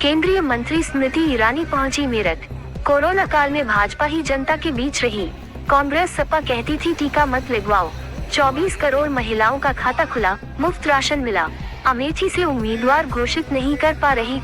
केंद्रीय मंत्री स्मृति ईरानी पहुंची मेरठ। कोरोना काल में भाजपा ही जनता के बीच रही। कांग्रेस सपा कहती थी टीका मत लगवाओ। 24 करोड़ महिलाओं का खाता खुला, मुफ्त राशन मिला। अमेठी से उम्मीदवार घोषित नहीं कर पा रही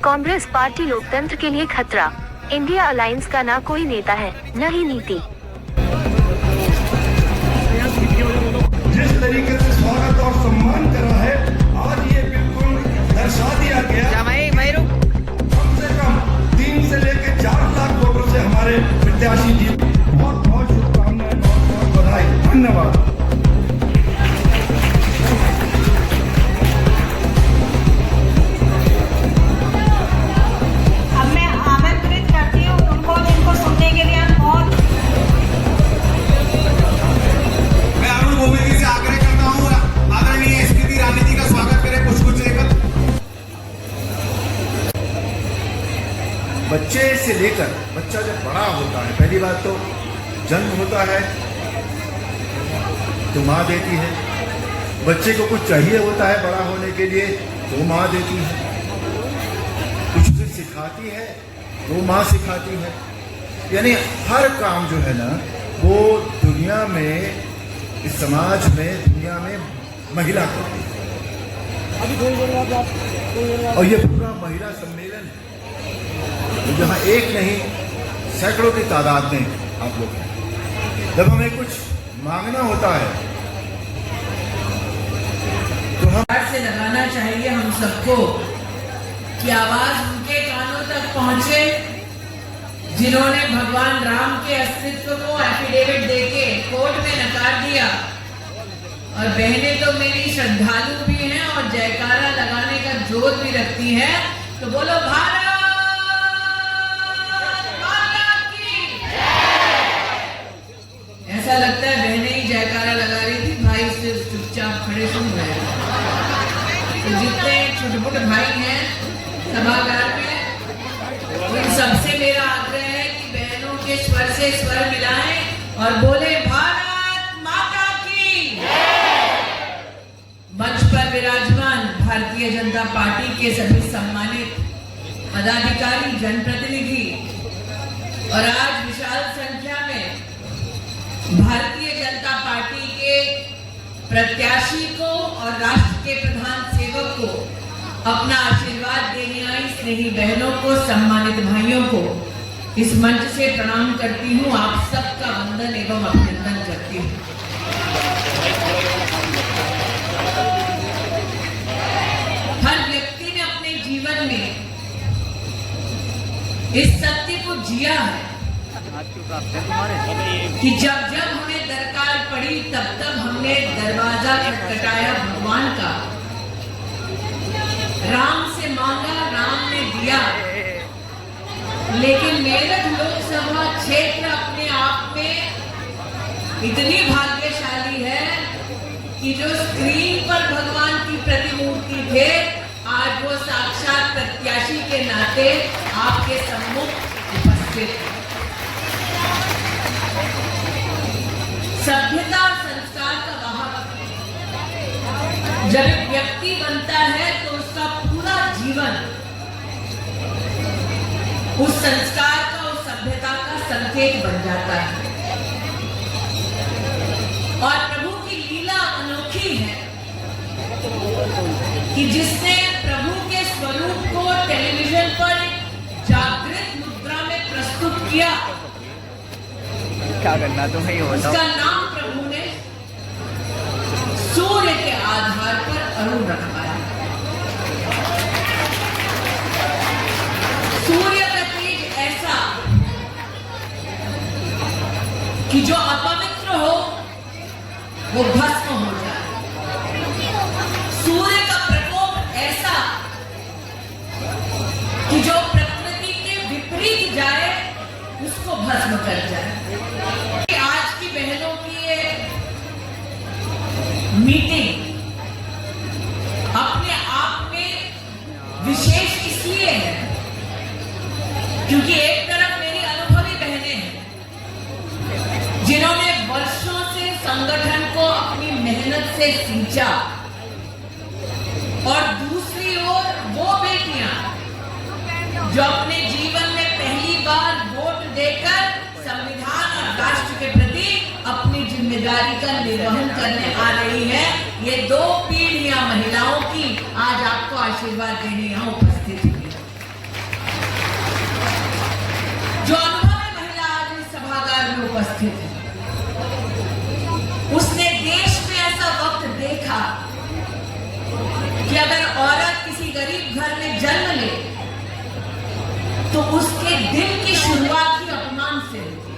कांग्रेस पार्टी लोकतंत्र के लिए खतरा। इंडिया अलायंस का न कोई नेता है, न ही नीति। जिस तरीके से स्वागत और सम्मान करा है, आज ये बिल्कुल दर्शा दिया गया। कम से कम 3 से लेकर 4 लाख वोटों से हमारे प्रत्याशी जी, बहुत बहुत शुभकामनाएं, बहुत बहुत बधाई, धन्यवाद। बच्चे से लेकर बच्चा जब बड़ा होता है, पहली बात तो जन्म होता है तो माँ देती है। बच्चे को कुछ चाहिए होता है बड़ा होने के लिए तो माँ देती है। कुछ भी सिखाती है तो माँ सिखाती है। यानी हर काम जो है ना, वो दुनिया में, इस समाज में, दुनिया में महिला करती है। और ये पूरा महिला सम्मेलन है, जहाँ एक नहीं सैकड़ों की तादाद में आप लोग हैं। जब हमें कुछ मांगना होता है तो हम से लगाना चाहिए हम सबको कि आवाज उनके कानों तक पहुंचे जिन्होंने भगवान राम के अस्तित्व को एफिडेविट देके कोर्ट में नकार दिया। और बहनें तो मेरी श्रद्धालु भी हैं और जयकारा लगाने का जोर भी रखती है। तो बोलो भारत ऐसा लगता है बहनें ही जयकारा लगा रही थी, भाई सिर्फ चुपचाप खड़े सुन रहे हैं। तो जितने छोटे-छोटे भाई हैं सभागार में, उन सबसे मेरा आग्रह है कि बहनों के स्वर से स्वर मिलाएं और बोले भारत माता की। मंच पर विराजमान भारतीय जनता पार्टी के सभी सम्मानित पदाधिकारी, जनप्रतिनिधि और आज विशाल संख्या में भारतीय जनता पार्टी के प्रत्याशी को और राष्ट्र के प्रधान सेवक को अपना आशीर्वाद देने आई स्नेही बहनों को, सम्मानित भाइयों को इस मंच से प्रणाम करती हूँ। आप सबका वंदन एवं अभिनंदन करती हूँ। हर व्यक्ति ने अपने जीवन में इस सत्य को जिया है कि जब जब हमें दरकार पड़ी तब तब हमने दरवाजा खटखटाया भगवान का। राम से मांगा, राम ने दिया। लेकिन मेरठ लोकसभा क्षेत्र अपने आप में इतनी भाग्यशाली है कि जो स्क्रीन पर भगवान की प्रतिमूर्ति थे, आज वो साक्षात प्रत्याशी के नाते आपके सम्मुख उपस्थित है। सभ्यता और संस्कार का वाहक जब एक व्यक्ति बनता है तो उसका पूरा जीवन उस संस्कार का, उस सभ्यता का संकेत बन जाता है। और प्रभु की लीला अनोखी है कि जिसने प्रभु के स्वरूप को टेलीविजन पर जागृत मुद्रा में प्रस्तुत किया, क्या करना तो नहीं होता। उसका नाम प्रभु ने सूर्य के आधार पर अरुण रखा है। सूर्य का तेज ऐसा कि जो अपवित्र हो वो भस्म हो जाए। सूर्य का प्रकोप ऐसा कि जो प्रकृति के विपरीत जाए उसको भस्म कर जाए। आज की बहनों की ये मीटिंग अपने आप में विशेष इसलिए है क्योंकि एक तरफ मेरी अनुभवी बहनें हैं जिन्होंने वर्षों से संगठन को अपनी मेहनत से सींचा, और दूसरी ओर वो बेटियां जो अपने जीवन में पहली बार वोट देकर संविधान और राष्ट्र के प्रति अपनी जिम्मेदारी का निर्वहन करने आ रही है। ये 2 पीढ़ियां महिलाओं की आज आपको आशीर्वाद देने यहाँ उपस्थित हुई। जो अनुभवी महिला आज इस सभागार में उपस्थित है, उसने देश में ऐसा वक्त देखा कि अगर औरत किसी गरीब घर में जन्म ले तो उसके दिन की शुरुआत ही अपमान से होती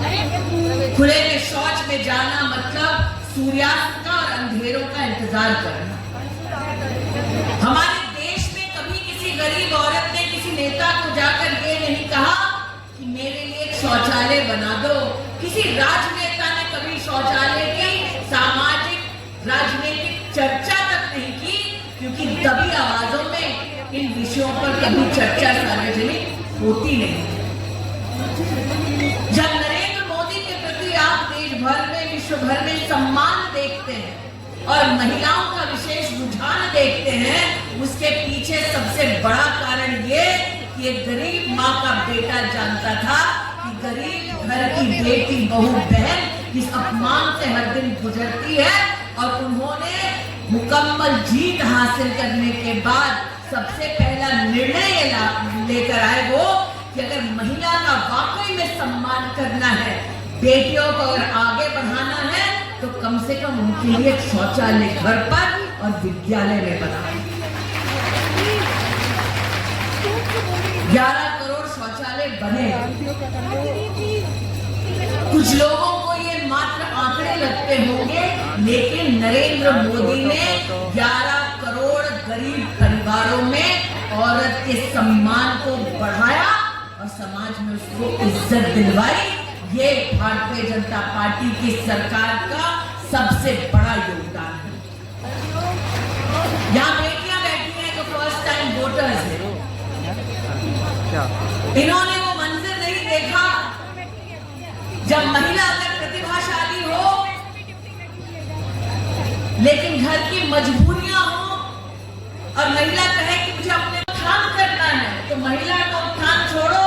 है। खुले में शौच में जाना मतलब सूर्यास्त का और अंधेरों का इंतजार करना। हमारे देश में कभी किसी गरीब औरत ने किसी नेता को जाकर ये नहीं कहा कि मेरे लिए एक शौचालय बना दो। किसी राजनेता ने कभी शौचालय की सामाजिक राजनीतिक चर्चा तक नहीं की, क्योंकि दबी आवाजों में इन विषयों पर कभी चर्चा सार्वजनिक होती नहीं। जब नरेंद्र मोदी के प्रति आप देश भर में विश्व भर में सम्मान देखते हैं और महिलाओं का विशेष रुझान देखते हैं, उसके पीछे सबसे बड़ा कारण ये कि एक गरीब माँ का बेटा जानता था कि गरीब घर की बेटी बहू बहन इस अपमान से हर दिन गुजरती है, और उन्होंने मुकम्मल जीत हासिल करने के बाद सबसे पहला निर्णय ये लेकर आए वो कि अगर महिला का वाकई में सम्मान करना है, बेटियों को अगर आगे बढ़ाना है, तो कम से कम उनके लिए एक शौचालय घर पर और विद्यालय में बनाए। 11 करोड़ शौचालय बने। कुछ लोगों को ये मात्र आंकड़े लगते होंगे, लेकिन नरेंद्र मोदी ने 11 करोड़ गरीब परिवारों में औरत के सम्मान को बढ़ाया और समाज में उसको इज्जत दिलवाई। ये भारतीय जनता पार्टी की सरकार का सबसे बड़ा योगदान है। यहाँ बेटियां बैठी हैं जो फर्स्ट टाइम वोटर्स हैं। इन्होंने वो मंजर नहीं देखा जब महिला अगर प्रतिभाशाली हो लेकिन घर की मजबूरियां हो और महिला कहे कि मुझे अपने उत्थान करना है, तो महिला का उत्थान छोड़ो,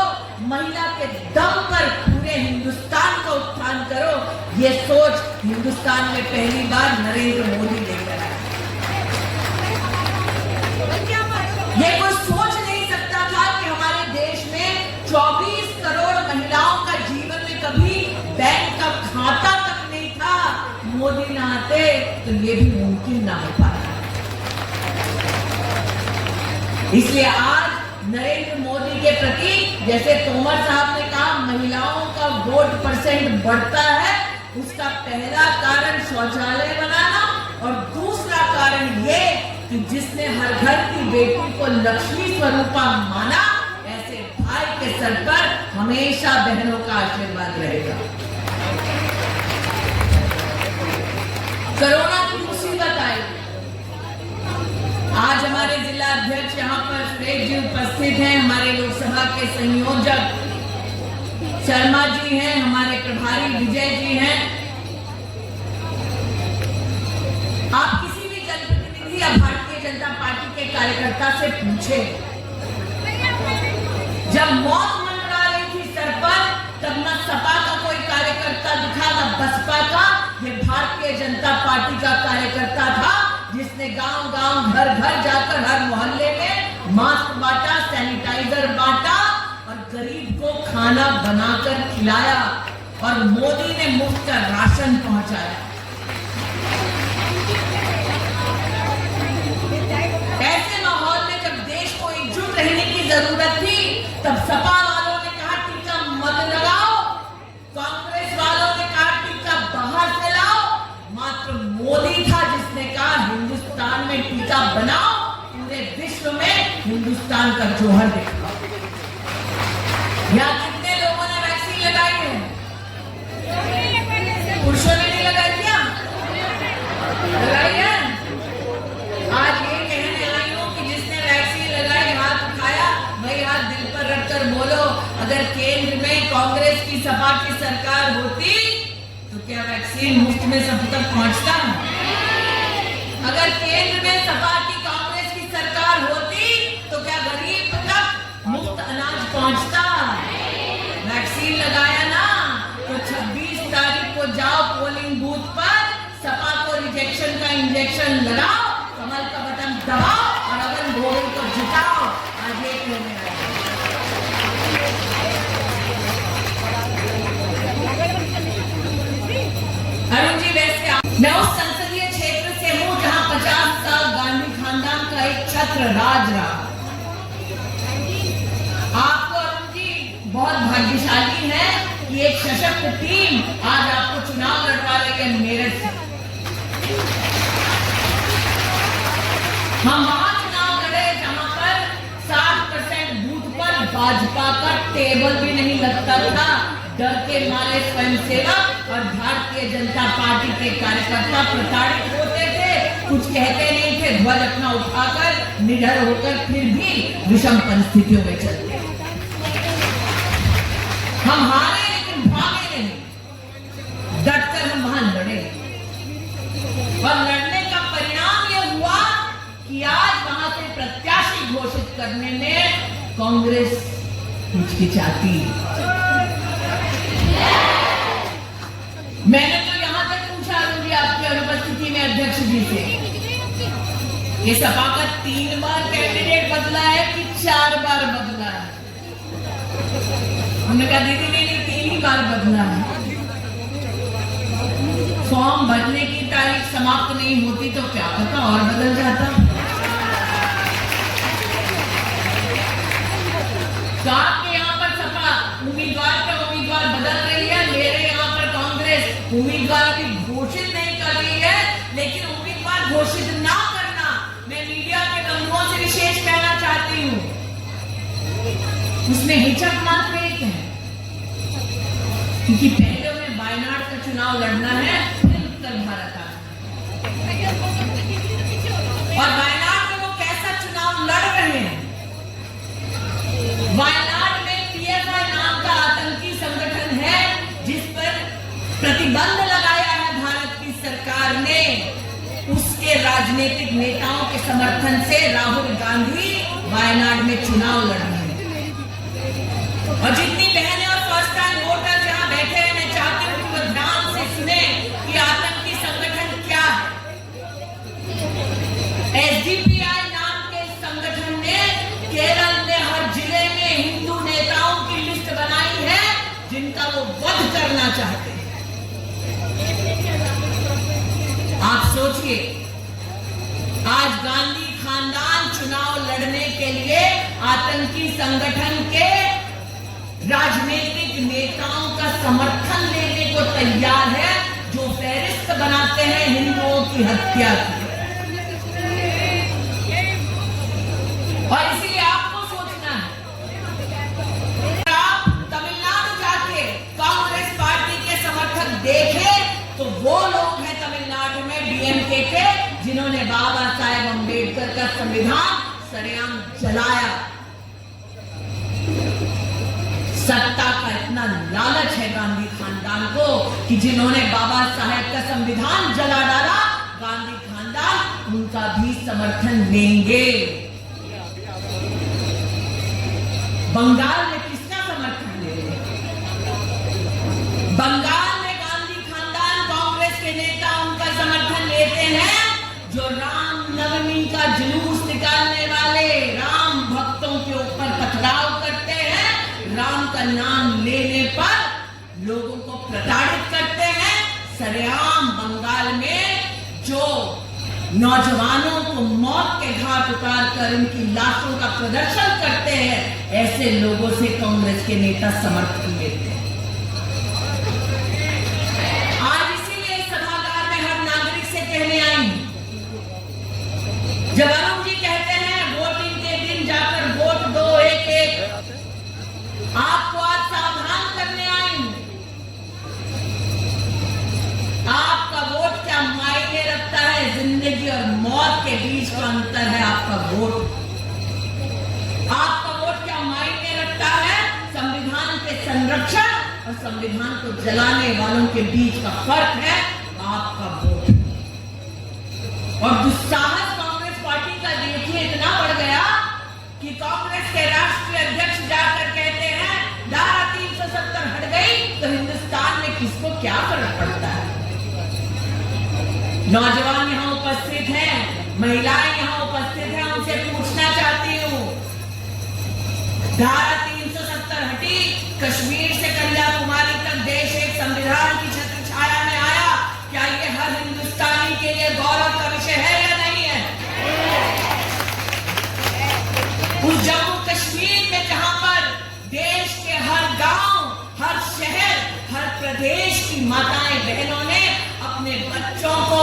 महिला के दम पर पूरे हिंदुस्तान का उत्थान करो। ये सोच हिंदुस्तान में पहली बार नरेंद्र मोदी लेकर आए। ये कोई सोच नहीं सकता था कि हमारे देश में 24 करोड़ महिलाओं का जीवन में कभी बैंक का खाता तक नहीं था। मोदी ना आते तो ये भी मुमकिन ना हो पाता। इसलिए आज नरेंद्र मोदी के प्रति, जैसे तोमर साहब ने कहा, महिलाओं का वोट परसेंट बढ़ता है, उसका पहला कारण शौचालय बनाना और दूसरा कारण ये कि जिसने हर घर की बेटी को लक्ष्मी स्वरूपा माना, ऐसे भाई के सर पर हमेशा बहनों का आशीर्वाद रहेगा। कोरोना की मुसीबत आई, आज हमारे जिला अध्यक्ष यहाँ पर सुरेश जी उपस्थित हैं, हमारे लोकसभा के संयोजक शर्मा जी हैं, हमारे प्रभारी विजय जी हैं। आप किसी भी जनप्रतिनिधि या भारतीय जनता पार्टी के कार्यकर्ता से पूछे, जब मौत मंडरा रही थी सर पर, तब न सपा का कोई कार्यकर्ता दिखा, न बसपा का। ये भारतीय जनता पार्टी का कार्यकर्ता था जिसने गांव-गांव, घर-घर जाकर हर मोहल्ले में मास्क बांटा, सैनिटाइजर बांटा और गरीब को खाना बनाकर खिलाया, और मोदी ने मुफ्त का राशन पहुंचाया। ऐसे माहौल में जब देश को एकजुट रहने की जरूरत थी, तब सपा वालों ने कहा टीका मत लगाओ, कांग्रेस वालों ने कहा टीका बाहर से लाओ, मात्र मोदी था जिसने कहा हिंदुस्तान में टीका बनाओ, पूरे विश्व में हिंदुस्तान का जौहर दिखाओ। यहाँ कितने लोगों ने वैक्सीन लगाई है? पुरुषों ने नहीं लगाई क्या? लगाई है? आज ये कहने आई हूं कि जिसने वैक्सीन लगाई हाथ उठाया, भाई हाथ दिल पर रखकर बोलो, अगर केंद्र में कांग्रेस की सपा की सरकार होती तो क्या वैक्सीन मुफ्त में सब तक पहुंचता? अगर केंद्र में सपा की कांग्रेस की सरकार होती तो क्या गरीब तक सील लगाया ना, तो 26 तारीख को जाओ पोलिंग बूथ पर, सपा को रिजेक्शन का इंजेक्शन लगाओ, कमल का बटन दबाओ और अरुण गोविल को जिताओ। आज एक होने आए। अरुण जी, वैसे मैं उस संसदीय क्षेत्र से हूं जहां 50 साल गांधी खानदान का एक छत्र राज रहा। आपको अरुण जी बहुत भाग्यशाली है कि एक सशक्त टीम आज आपको चुनाव लड़वा रही है मेरठ से। हम वहां चुनाव लड़े जहां पर 60% बूथ पर भाजपा का टेबल भी नहीं लगता था। डर के मारे स्वयंसेवक और भारतीय जनता पार्टी के कार्यकर्ता प्रताड़ित होते थे, कुछ कहते नहीं थे, ध्वज अपना उठाकर निडर होकर फिर भी विषम परिस्थितियों में चलते। हम हारे लेकिन भागे नहीं, डटकर हम वहां लड़े और लड़ने का परिणाम यह हुआ कि आज वहां से प्रत्याशी घोषित करने में कांग्रेस हिचकिचाती। मैंने तो यहां तक पूछा अरुण जी आपकी अनुपस्थिति में अध्यक्ष जी से, ये सपा का 3 बार कैंडिडेट बदला है कि 4 बार बदला है? हमने कहा दीदी नहीं 3 ही बार बदला है। फॉर्म भरने की तारीख समाप्त नहीं होती तो क्या पता और बदल जाता। आपके यहाँ पर सपा उम्मीदवार पे उम्मीदवार बदल रही है, मेरे यहाँ पर कांग्रेस उम्मीदवार अभी घोषित नहीं कर रही है। लेकिन उम्मीदवार घोषित ना करना मैं मीडिया के बंधुओं से विशेष कहना चाहती हूँ, उसमें हिचक मात्र एक है, क्योंकि पहले उन्हें वायनाड का चुनाव लड़ना है, फिर उत्तर भारत आना है। और वायनाड में वो कैसा चुनाव लड़ रहे हैं? वायनाड में पीएफआई नाम का आतंकी संगठन है जिस पर प्रतिबंध लगाया है भारत की सरकार ने। उसके राजनीतिक नेताओं के समर्थन से राहुल गांधी वायनाड में चुनाव लड़ रहे हैं। और जितनी बहनें और फर्स्ट टाइम वोटर जहां बैठे हैं, मैं चाहती हूं कि वो ध्यान से सुने कि आतंकी संगठन क्या है। एसडीपीआई नाम के संगठन ने केरल में हर जिले में हिंदू नेताओं की लिस्ट बनाई है जिनका वो वध करना चाहते हैं। आप सोचिए, आज गांधी खानदान चुनाव लड़ने के लिए आतंकी संगठन के राजनीतिक नेताओं का समर्थन लेने को तैयार है, जो फेरिस्त बनाते हैं हिंदुओं की हत्या की। और इसीलिए आपको सोचना है, आप तमिलनाडु जाके कांग्रेस पार्टी के समर्थक देखें तो वो लोग हैं तमिलनाडु में डीएमके के जिन्होंने बाबा साहेब अम्बेडकर का संविधान सरेआम जलाया। सत्ता का इतना लालच है गांधी खानदान को कि जिन्होंने बाबा साहेब का संविधान जला डाला, गांधी खानदान उनका भी समर्थन लेंगे। बंगाल में किसका समर्थन ले रहे हैं? बंगाल में गांधी खानदान कांग्रेस के नेता उनका समर्थन लेते हैं जो राम नवमी का जुलूस निकालने वाले राम भक्तों के ऊपर पथराव करते हैं, राम का नाम लेने पर लोगों को प्रताड़ित करते हैं। सरेआम बंगाल में जो नौजवानों को मौत के घाट उतार कर उनकी लाशों का प्रदर्शन करते हैं, ऐसे लोगों से कांग्रेस के नेता समर्थन लेते हैं। आज इसीलिए इस सभागार में हर नागरिक से कहने आई, जब अरुण जी कहते हैं वोटिंग के दिन जाकर वोट दो एक एक, आपको आज सावधान करने आई। आपका वोट क्या मायने रखता है? जिंदगी और मौत के बीच का अंतर है आपका वोट। आपका वोट क्या मायने रखता है? संविधान के संरक्षण और संविधान को जलाने वालों के बीच का फर्क है आपका वोट। और दुस्साहस कांग्रेस पार्टी का देखिए इतना बढ़ गया कि कांग्रेस के राष्ट्रीय अध्यक्ष जाकर कहते हैं धारा 370 क्या फर्क पड़ता है? नौजवान यहाँ उपस्थित हैं, महिलाएं यहाँ उपस्थित हैं, उनसे पूछना चाहती हूँ, धारा 370 हटी, कश्मीर से कन्याकुमारी तक देश एक संविधान की छत्र छाया में आया। क्या ये हर हिंदुस्तानी के लिए गौरव का विषय है या नहीं है? उस जम्मू कश्मीर में जहां पर देश के हर गांव, हर शहर, हर प्रदेश की माताएं बहनों ने अपने बच्चों को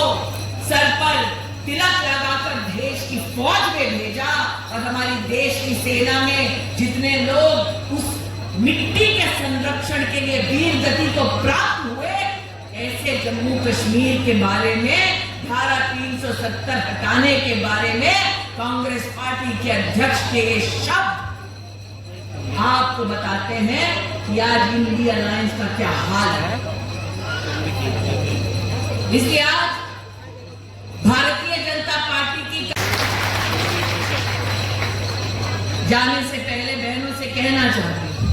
सर पर तिलक लगाकर देश की फौज में भेजा, और हमारी देश की सेना में जितने लोग उस मिट्टी के संरक्षण के लिए वीर गति को प्राप्त हुए, ऐसे जम्मू कश्मीर के बारे में, धारा 370 हटाने के बारे में कांग्रेस पार्टी के अध्यक्ष के ये शब्द आपको बताते हैं कि आज इंडी अलायंस का क्या हाल है। इसलिए आज भारतीय जनता पार्टी की जाने से पहले बहनों से कहना चाहती हूं,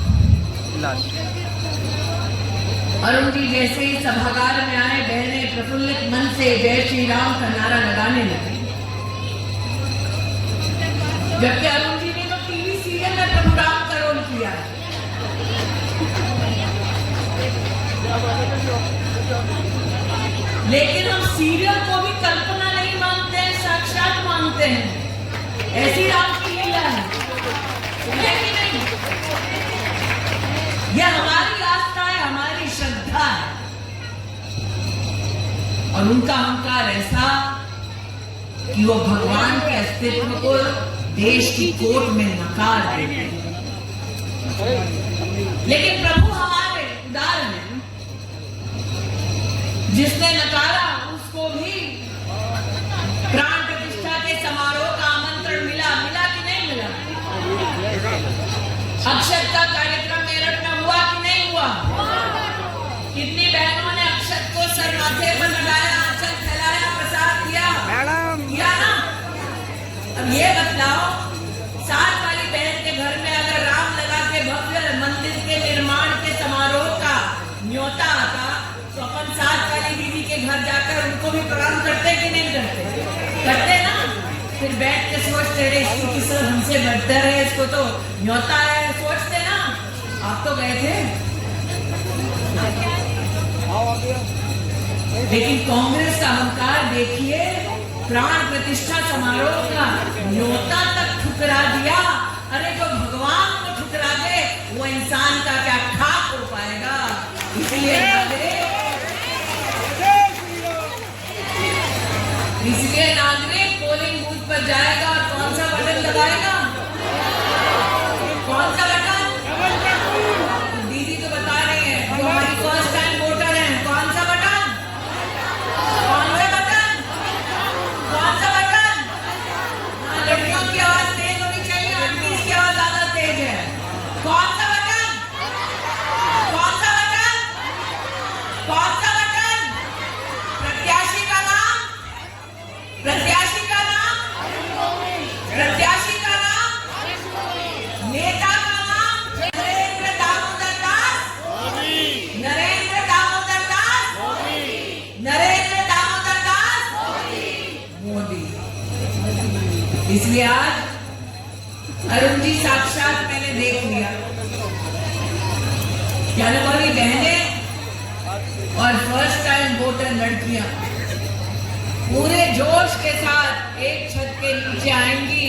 अरुण जी जैसे ही सभागार में आए, बहनें प्रफुल्लित मन से जय श्री राम का नारा लगाने लगी, जबकि अरुण जी ने तो टीवी सीरियल में प्रभु राम का रोल किया। लेकिन हम सीरियल को भी कल्पना नहीं मानते हैं, साक्षात मानते हैं। ऐसी राम की लीला है कि नहीं? यह हमारी आस्था है, हमारी श्रद्धा है, और उनका अहंकार ऐसा कि वो भगवान के अस्तित्व को देश की कोर्ट में नकार देते हैं। लेकिन प्रभु हमारे उदार हैं, जिसने नकारा उसको भी प्राण प्रतिष्ठा के समारोह का आमंत्रण मिला कि नहीं मिला? अक्षत का कार्यक्रम मेरठ में हुआ कि नहीं हुआ? कितनी बहनों ने अक्षत को सर माथे पर लगाया, आंचल फैलाया, प्रसाद दिया ना? अब ये बतलाओ, 7 वाली बहन के घर में अगर राम लगा के भव्य मंदिर के निर्माण के समारोह का न्योता आता, तो अपन 7 वाली दीदी के घर जाकर उनको भी प्रणाम करते कि नहीं करते? करते ना? फिर बैठ के सोचते रहे, इसको किस हमसे बढ़तर है, इसको तो न्योता है, सोचते ना? आप तो गए थे। लेकिन कांग्रेस का अहंकार देखिए, प्राण प्रतिष्ठा समारोह का न्योता तक ठुकरा दिया। अरे जो भगवान को ठुकरा दे, वो इंसान का क्या खाक हो पाएगा? इसलिए नागरिक पोलिंग बूथ पर जाएगा और कौन सा बटन दबाएगा? कौन सा बटन? दीदी तो बता रही है, जो हमारी फर्स्ट टाइम वोटर है, कौन सा बटन? कौन सा बटन? कौन सा बटन? लड़कियों की आवाज तेज होनी चाहिए, आदमी की आवाज ज्यादा तेज है। कौन सा बटन? कौन सा बटन? कौन सा बटन? प्रत्याशी का नाम, प्रत्याशी का नाम, प्रत्याशी का नाम, नेता का नाम नरेंद्र दामोदर दास, नरेंद्र दामोदर दास, नरेंद्र दामोदर दास मोदी। इसलिए आज अरुण जी साक्षात मैंने देख लिया क्या हमारी बहनें और फर्स्ट टाइम वोटर लड़कियां पूरे जोश के साथ एक छत के नीचे आएंगी।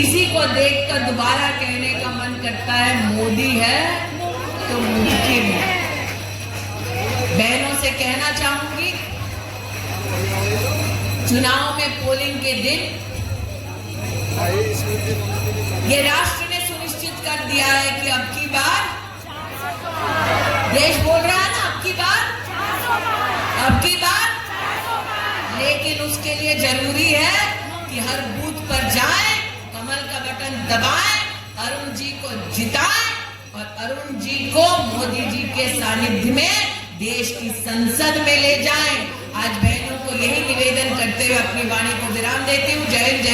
इसी को देखकर दोबारा कहने का मन करता है, मोदी है तो मुमकिन है। बहनों से कहना चाहूंगी, चुनाव में पोलिंग के दिन ये राष्ट्र ने सुनिश्चित कर दिया है कि अब की बार देश बोल रहा है ना, अब की बार, लेकिन उसके लिए जरूरी है कि हर बूथ पर जाएं, कमल का बटन दबाएं, अरुण जी को जिताएं और अरुण जी को मोदी जी के सानिध्य में देश की संसद में ले जाएं। आज बहनों को यही निवेदन करते हुए अपनी वाणी को विराम देती हूँ। जय हिंद, जय